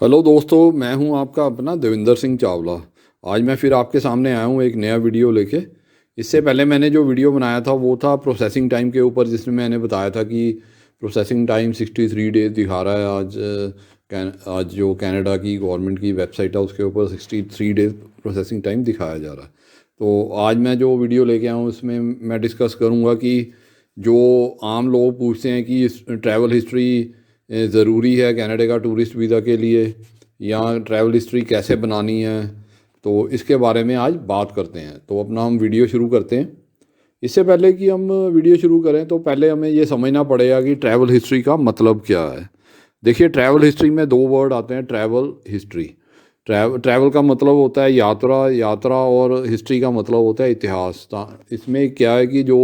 Hello दोस्तों, मैं हूं आपका अपना देविंदर सिंह चावला। आज मैं फिर आपके सामने आया हूं एक नया वीडियो लेके। इससे पहले मैंने जो वीडियो बनाया था वो था प्रोसेसिंग टाइम के ऊपर, जिसमें मैंने बताया था कि प्रोसेसिंग टाइम 63 डेज दिखा रहा है। आज जो कनाडा की गवर्नमेंट की वेबसाइट है उसके ऊपर 63 डेज प्रोसेसिंग टाइम दिखाया जा रहा है। तो आज मैं जो वीडियो लेके आया हूँ उसमें मैं डिस्कस करूँगा कि जो आम लोग पूछते हैं कि ट्रैवल हिस्ट्री ज़रूरी है कनाडा का टूरिस्ट वीज़ा के लिए, या ट्रैवल हिस्ट्री कैसे बनानी है, तो इसके बारे में आज बात करते हैं। तो अपना हम वीडियो शुरू करते हैं। इससे पहले कि हम वीडियो शुरू करें तो पहले हमें ये समझना पड़ेगा कि ट्रैवल हिस्ट्री का मतलब क्या है। देखिए, ट्रैवल हिस्ट्री में दो वर्ड आते हैं। ट्रैवल हिस्ट्री, ट्रैवल का मतलब होता है यात्रा, यात्रा, और हिस्ट्री का मतलब होता है इतिहास। इसमें क्या है कि जो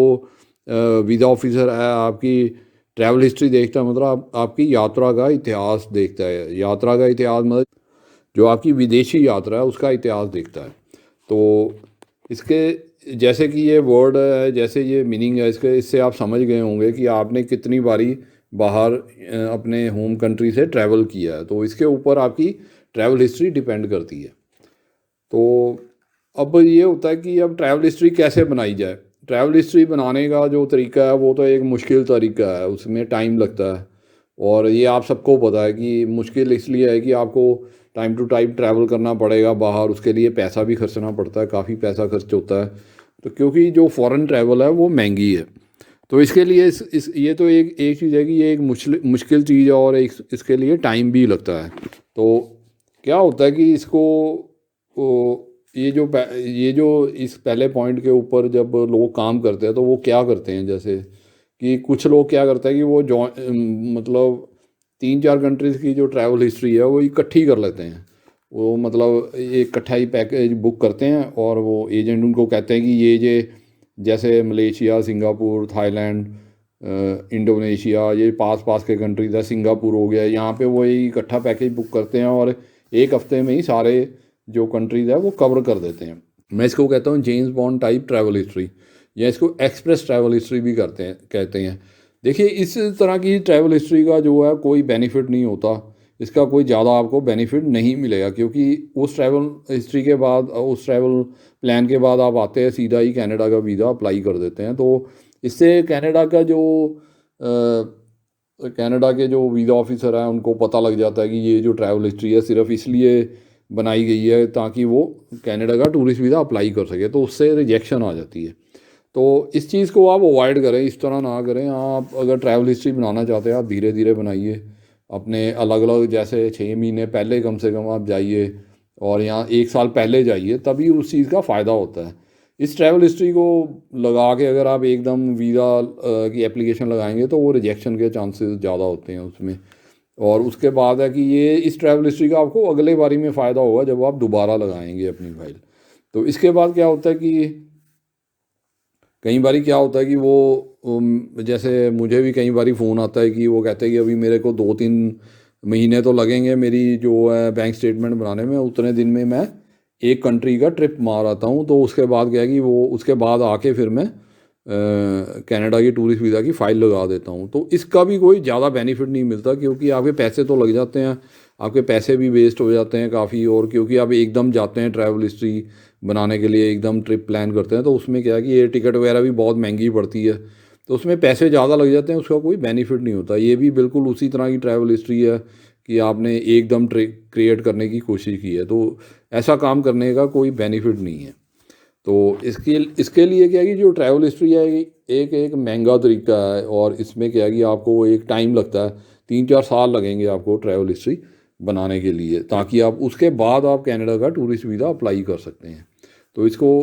वीज़ा ऑफिसर है आपकी ट्रैवल हिस्ट्री देखता है, मतलब आपकी यात्रा का इतिहास देखता है। यात्रा का इतिहास मतलब जो आपकी विदेशी यात्रा है उसका इतिहास देखता है। तो इसके जैसे कि ये वर्ड है, जैसे ये मीनिंग है इसके, इससे आप समझ गए होंगे कि आपने कितनी बारी बाहर अपने होम कंट्री से ट्रैवल किया है। तो इसके ऊपर आपकी ट्रैवल हिस्ट्री डिपेंड करती है। तो अब ये होता है कि अब ट्रैवल हिस्ट्री कैसे बनाई जाए। ट्रैवल हिस्ट्री बनाने का जो तरीका है वो तो एक मुश्किल तरीका है, उसमें टाइम लगता है। और ये आप सबको पता है कि मुश्किल इसलिए है कि आपको टाइम टू टाइम ट्रैवल करना पड़ेगा बाहर, उसके लिए पैसा भी खर्चना पड़ता है, काफ़ी पैसा खर्च होता है। तो क्योंकि जो फॉरेन ट्रैवल है वो महंगी है, तो इसके लिए इस ये तो एक चीज़ है कि ये एक मुश्किल चीज़ है, और एक इसके लिए टाइम भी लगता है। तो क्या होता है कि इसको ये जो इस पहले पॉइंट के ऊपर जब लोग काम करते हैं तो वो क्या करते हैं, जैसे कि कुछ लोग क्या करते हैं कि वो मतलब 3-4 कंट्रीज़ की जो ट्रैवल हिस्ट्री है वो इकट्ठी कर लेते हैं। वो मतलब एक इकट्ठा ही पैकेज बुक करते हैं, और वो एजेंट उनको कहते हैं कि ये जैसे मलेशिया, सिंगापुर, थाईलैंड, इंडोनेशिया, ये पास पास के कंट्रीज़ है, सिंगापुर हो गया, यहाँ पे वो इकट्ठा पैकेज बुक करते हैं और एक हफ्ते में ही सारे जो कंट्रीज़ है वो कवर कर देते हैं। मैं इसको कहता हूँ James bond type travel history, या इसको एक्सप्रेस ट्रैवल हिस्ट्री भी कहते हैं। देखिए, इस तरह की ट्रैवल हिस्ट्री का जो है कोई बेनिफिट नहीं होता, इसका कोई ज़्यादा आपको बेनिफिट नहीं मिलेगा, क्योंकि उस ट्रैवल हिस्ट्री के बाद, उस ट्रैवल प्लान के बाद आप आते हैं सीधा ही कनाडा का वीज़ा अप्लाई कर देते हैं। तो इससे कनाडा का जो कनाडा के जो वीज़ा ऑफिसर हैं उनको पता लग जाता है कि ये जो ट्रैवल हिस्ट्री है सिर्फ इसलिए बनाई गई है ताकि वो कनाडा का टूरिस्ट वीज़ा अप्लाई कर सके, तो उससे रिजेक्शन आ जाती है। तो इस चीज़ को आप अवॉइड करें, इस तरह ना करें। आप अगर ट्रैवल हिस्ट्री बनाना चाहते हैं आप धीरे धीरे बनाइए, अपने अलग अलग, जैसे 6 महीने पहले कम से कम आप जाइए, और यहाँ 1 साल पहले जाइए, तभी उस चीज़ का फ़ायदा होता है। इस ट्रैवल हिस्ट्री को लगा के अगर आप एकदम वीज़ा की एप्लीकेशन लगाएंगे तो वो रिजेक्शन के चांसेस ज़्यादा होते हैं उसमें। और उसके बाद है कि ये इस ट्रैवल हिस्ट्री का आपको अगले बारी में फ़ायदा होगा जब आप दोबारा लगाएंगे अपनी फाइल। तो इसके बाद क्या होता है कि कई बारी क्या होता है कि वो जैसे मुझे भी कई बारी फ़ोन आता है कि वो कहते हैं कि अभी मेरे को 2-3 महीने तो लगेंगे मेरी जो है बैंक स्टेटमेंट बनाने में, उतने दिन में मैं एक कंट्री का ट्रिप मार आता हूँ। तो उसके बाद क्या है कि वो उसके बाद आके फिर मैं कनाडा की टूरिस्ट वीज़ा की फ़ाइल लगा देता हूँ। तो इसका भी कोई ज़्यादा बेनिफिट नहीं मिलता, क्योंकि आपके पैसे तो लग जाते हैं, आपके पैसे भी वेस्ट हो जाते हैं काफ़ी। और क्योंकि आप एकदम जाते हैं ट्रैवल हिस्ट्री बनाने के लिए, एकदम ट्रिप प्लान करते हैं, तो उसमें क्या है कि एयर टिकट वगैरह भी बहुत महंगी पड़ती है, तो उसमें पैसे ज़्यादा लग जाते हैं, उसका कोई बेनिफिट नहीं होता। ये भी बिल्कुल उसी तरह की ट्रैवल हिस्ट्री है कि आपने एकदम क्रिएट करने की कोशिश की है, तो ऐसा काम करने का कोई बेनिफिट नहीं है। तो इसके इसके लिए क्या है कि जो ट्रैवल हिस्ट्री है एक एक महंगा तरीका है, और इसमें क्या है कि आपको एक टाइम लगता है, 3-4 साल लगेंगे आपको ट्रैवल हिस्ट्री बनाने के लिए, ताकि आप उसके बाद आप कनाडा का टूरिस्ट वीज़ा अप्लाई कर सकते हैं। तो इसको,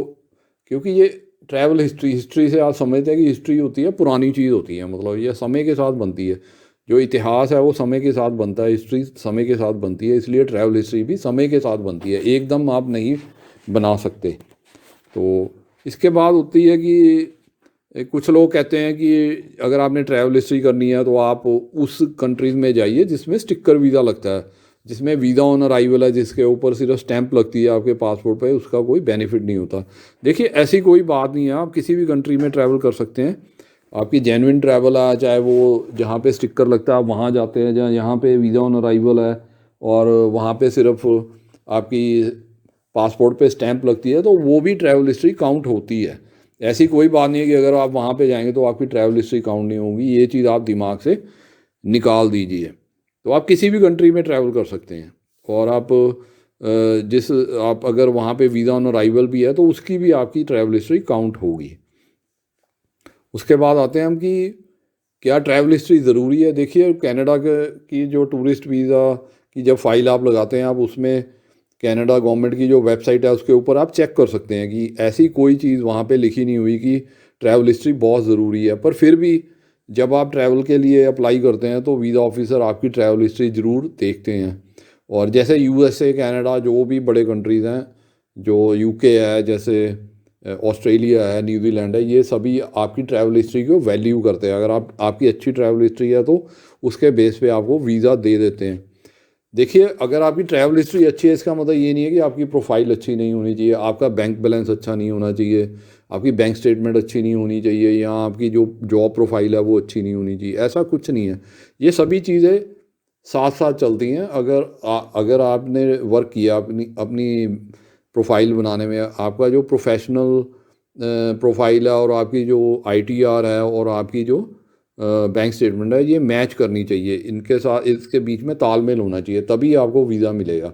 क्योंकि ये ट्रैवल हिस्ट्री से आप समझते हैं कि हिस्ट्री होती है, पुरानी चीज़ होती है, मतलब ये समय के साथ बनती है। जो इतिहास है वो समय के साथ बनता है, हिस्ट्री समय के साथ बनती है, इसलिए ट्रैवल हिस्ट्री भी समय के साथ बनती है, एकदम आप नहीं बना सकते। तो इसके बाद होती है कि कुछ लोग कहते हैं कि अगर आपने ट्रैवल हिस्ट्री करनी है तो आप उस कंट्रीज़ में जाइए जिसमें स्टिकर वीज़ा लगता है, जिसमें वीज़ा ऑन अराइवल है, जिसके ऊपर सिर्फ स्टैंप लगती है आपके पासपोर्ट पे, उसका कोई बेनिफिट नहीं होता। देखिए, ऐसी कोई बात नहीं है, आप किसी भी कंट्री में ट्रैवल कर सकते हैं। आपकी जेन्युइन ट्रैवल है, चाहे वो जहाँ पे स्टिकर लगता है आप वहाँ जाते हैं, जहाँ यहाँ पे वीज़ा ऑन अराइवल है और वहाँ पे सिर्फ आपकी पासपोर्ट पे स्टैंप लगती है, तो वो भी ट्रैवल हिस्ट्री काउंट होती है। ऐसी कोई बात नहीं है कि अगर आप वहाँ पे जाएंगे तो आपकी ट्रैवल हिस्ट्री काउंट नहीं होगी, ये चीज़ आप दिमाग से निकाल दीजिए। तो आप किसी भी कंट्री में ट्रैवल कर सकते हैं, और आप आप अगर वहाँ पे वीज़ा ऑन अराइवल भी है तो उसकी भी आपकी ट्रैवल हिस्ट्री काउंट होगी। उसके बाद आते हैं हम कि क्या ट्रैवल हिस्ट्री ज़रूरी है। देखिए, कनाडा की जो टूरिस्ट वीज़ा की जब फाइल आप लगाते हैं, आप उसमें कनाडा गवर्नमेंट की जो वेबसाइट है उसके ऊपर आप चेक कर सकते हैं कि ऐसी कोई चीज़ वहाँ पे लिखी नहीं हुई कि ट्रैवल हिस्ट्री बहुत ज़रूरी है। पर फिर भी जब आप ट्रैवल के लिए अप्लाई करते हैं तो वीज़ा ऑफिसर आपकी ट्रैवल हिस्ट्री ज़रूर देखते हैं। और जैसे यूएसए, कनाडा, जो भी बड़े कंट्रीज़ हैं, जो यूके है, जैसे ऑस्ट्रेलिया है, न्यूजीलैंड है, ये सभी आपकी ट्रैवल हिस्ट्री को वैल्यू करते हैं। अगर आपकी अच्छी ट्रैवल हिस्ट्री है तो उसके बेस पे आपको वीज़ा दे देते हैं। देखिए, अगर आपकी ट्रैवल हिस्ट्री अच्छी है, इसका मतलब ये नहीं है कि आपकी प्रोफाइल अच्छी नहीं होनी चाहिए, आपका बैंक बैलेंस अच्छा नहीं होना चाहिए, आपकी बैंक स्टेटमेंट अच्छी नहीं होनी चाहिए, या आपकी जो जॉब प्रोफाइल है वो अच्छी नहीं होनी चाहिए। ऐसा कुछ नहीं है, ये सभी चीज़ें साथ साथ चलती हैं। अगर आपने वर्क किया अपनी अपनी प्रोफाइल बनाने में, आपका जो प्रोफेशनल प्रोफाइल है और आपकी जो आईटीआर है और आपकी जो बैंक स्टेटमेंट है, ये मैच करनी चाहिए, इनके साथ इसके बीच में तालमेल होना चाहिए, तभी आपको वीज़ा मिलेगा।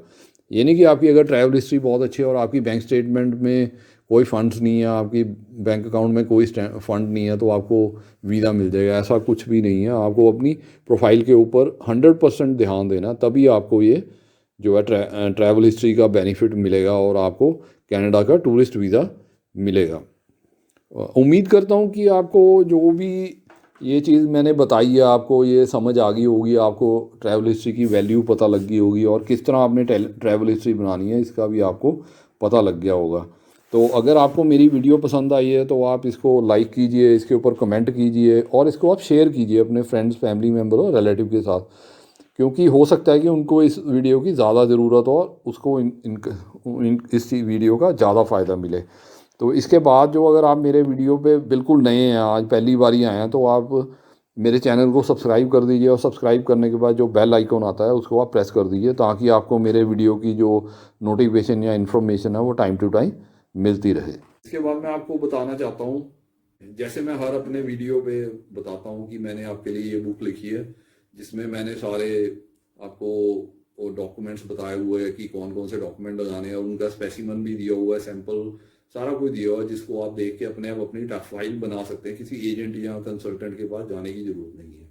ये नहीं कि आपकी अगर ट्रैवल हिस्ट्री बहुत अच्छी है और आपकी बैंक स्टेटमेंट में कोई फंड्स नहीं है, आपकी बैंक अकाउंट में कोई फंड नहीं है तो आपको वीज़ा मिल जाएगा। ऐसा कुछ भी नहीं है। आपको अपनी प्रोफाइल के ऊपर 100% ध्यान देना, तभी आपको ये जो है ट्रैवल हिस्ट्री का बेनिफिट मिलेगा और आपको कनाडा का टूरिस्ट वीज़ा मिलेगा। उम्मीद करता हूँ कि आपको जो भी ये चीज़ मैंने बताई है, आपको ये समझ आ गई होगी, आपको ट्रैवल हिस्ट्री की वैल्यू पता लग गई होगी, और किस तरह आपने ट्रैवल हिस्ट्री बनानी है इसका भी आपको पता लग गया होगा। तो अगर आपको मेरी वीडियो पसंद आई है तो आप इसको लाइक कीजिए, इसके ऊपर कमेंट कीजिए, और इसको आप शेयर कीजिए अपने फ्रेंड्स, फैमिली मेम्बर और रिलेटिव के साथ, क्योंकि हो सकता है कि उनको इस वीडियो की ज़्यादा ज़रूरत हो और उसको इस वीडियो का ज़्यादा फ़ायदा मिले। तो इसके बाद जो, अगर आप मेरे वीडियो पे बिल्कुल नए हैं, आज पहली बार ही आए हैं, तो आप मेरे चैनल को सब्सक्राइब कर दीजिए, और सब्सक्राइब करने के बाद जो बेल आइकॉन आता है उसको आप प्रेस कर दीजिए, ताकि आपको मेरे वीडियो की जो नोटिफिकेशन या इन्फॉर्मेशन है वो टाइम टू टाइम मिलती रहे। इसके बाद मैं आपको बताना चाहता हूँ, जैसे मैं हर अपने वीडियो पे बताता हूँ कि मैंने आपके लिए ये बुक लिखी है, जिसमें मैंने सारे आपको डॉक्यूमेंट्स बताए हुए हैं कि कौन कौन से डॉक्यूमेंट लगाने हैं, और उनका स्पेसिमन भी दिया हुआ है, सैंपल सारा कुछ दिया हुआ है, जिसको आप देख के अपने आप अपनी फाइल बना सकते हैं। किसी एजेंट या कंसल्टेंट के पास जाने की जरूरत नहीं है।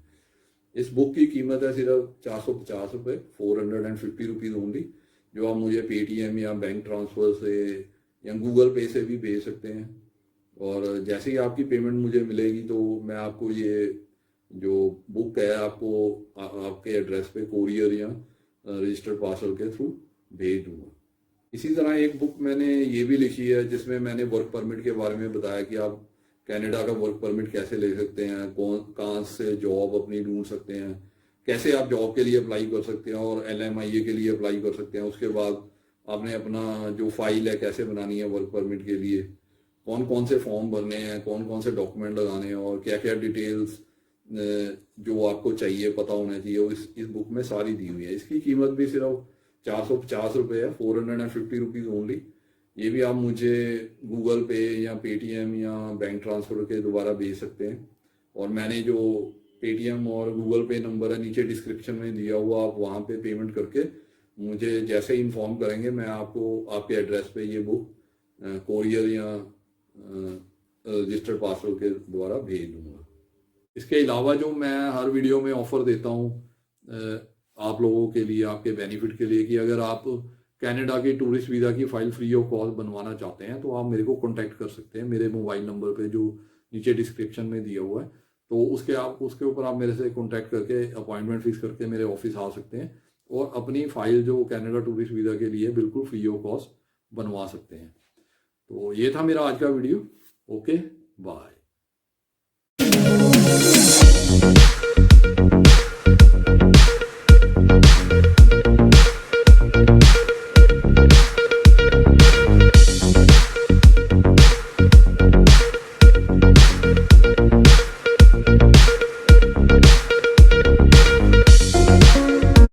इस बुक की कीमत है सिर्फ 450 रुपये, 450 रुपीज़ ओनली, जो आप मुझे पेटीएम या बैंक ट्रांसफ़र से या गूगल पे से भी भेज सकते हैं। और जैसे ही आपकी पेमेंट मुझे मिलेगी तो मैं आपको ये जो बुक है आपको आपके एड्रेस पे कोरियर या रजिस्टर्ड पार्सल के थ्रू भेज दूँगा। इसी तरह एक बुक मैंने ये भी लिखी है, जिसमें मैंने वर्क परमिट के बारे में बताया कि आप कनाडा का वर्क परमिट कैसे ले सकते हैं, कहाँ से जॉब अपनी ढूंढ सकते हैं, कैसे आप जॉब के लिए अप्लाई कर सकते हैं और LMIA के लिए अप्लाई कर सकते हैं। उसके बाद आपने अपना जो फाइल है कैसे बनानी है वर्क परमिट के लिए, कौन कौन से फॉर्म भरने हैं, कौन कौन से डॉक्यूमेंट लगाने हैं, और क्या क्या डिटेल्स जो आपको चाहिए, पता होना चाहिए, वो इस बुक में सारी दी हुई है। इसकी कीमत भी सिर्फ 450 रुपये है, 450 रुपीज़ ओनली। ये भी आप मुझे गूगल पे या पेटीएम या बैंक ट्रांसफ़र के द्वारा भेज सकते हैं। और मैंने जो पेटीएम और गूगल पे नंबर है नीचे डिस्क्रिप्शन में दिया हुआ, आप वहाँ पे पेमेंट करके मुझे जैसे ही इन्फॉर्म करेंगे, मैं आपको आपके एड्रेस पे ये बुक कोरियर या रजिस्टर्ड पार्सल के द्वारा भेज दूँगा। इसके अलावा जो मैं हर वीडियो में ऑफ़र देता हूँ आप लोगों के लिए, आपके बेनिफिट के लिए, कि अगर आप कनाडा के टूरिस्ट वीज़ा की फ़ाइल फ्री ऑफ कॉस्ट बनवाना चाहते हैं तो आप मेरे को कॉन्टैक्ट कर सकते हैं मेरे मोबाइल नंबर पे जो नीचे डिस्क्रिप्शन में दिया हुआ है। तो उसके ऊपर आप मेरे से कॉन्टैक्ट करके अपॉइंटमेंट फिक्स करके मेरे ऑफिस आ सकते हैं और अपनी फ़ाइल जो कनाडा टूरिस्ट वीज़ा के लिए बिल्कुल फ्री ऑफ कॉस्ट बनवा सकते हैं। तो ये था मेरा आज का वीडियो। Okay, bye.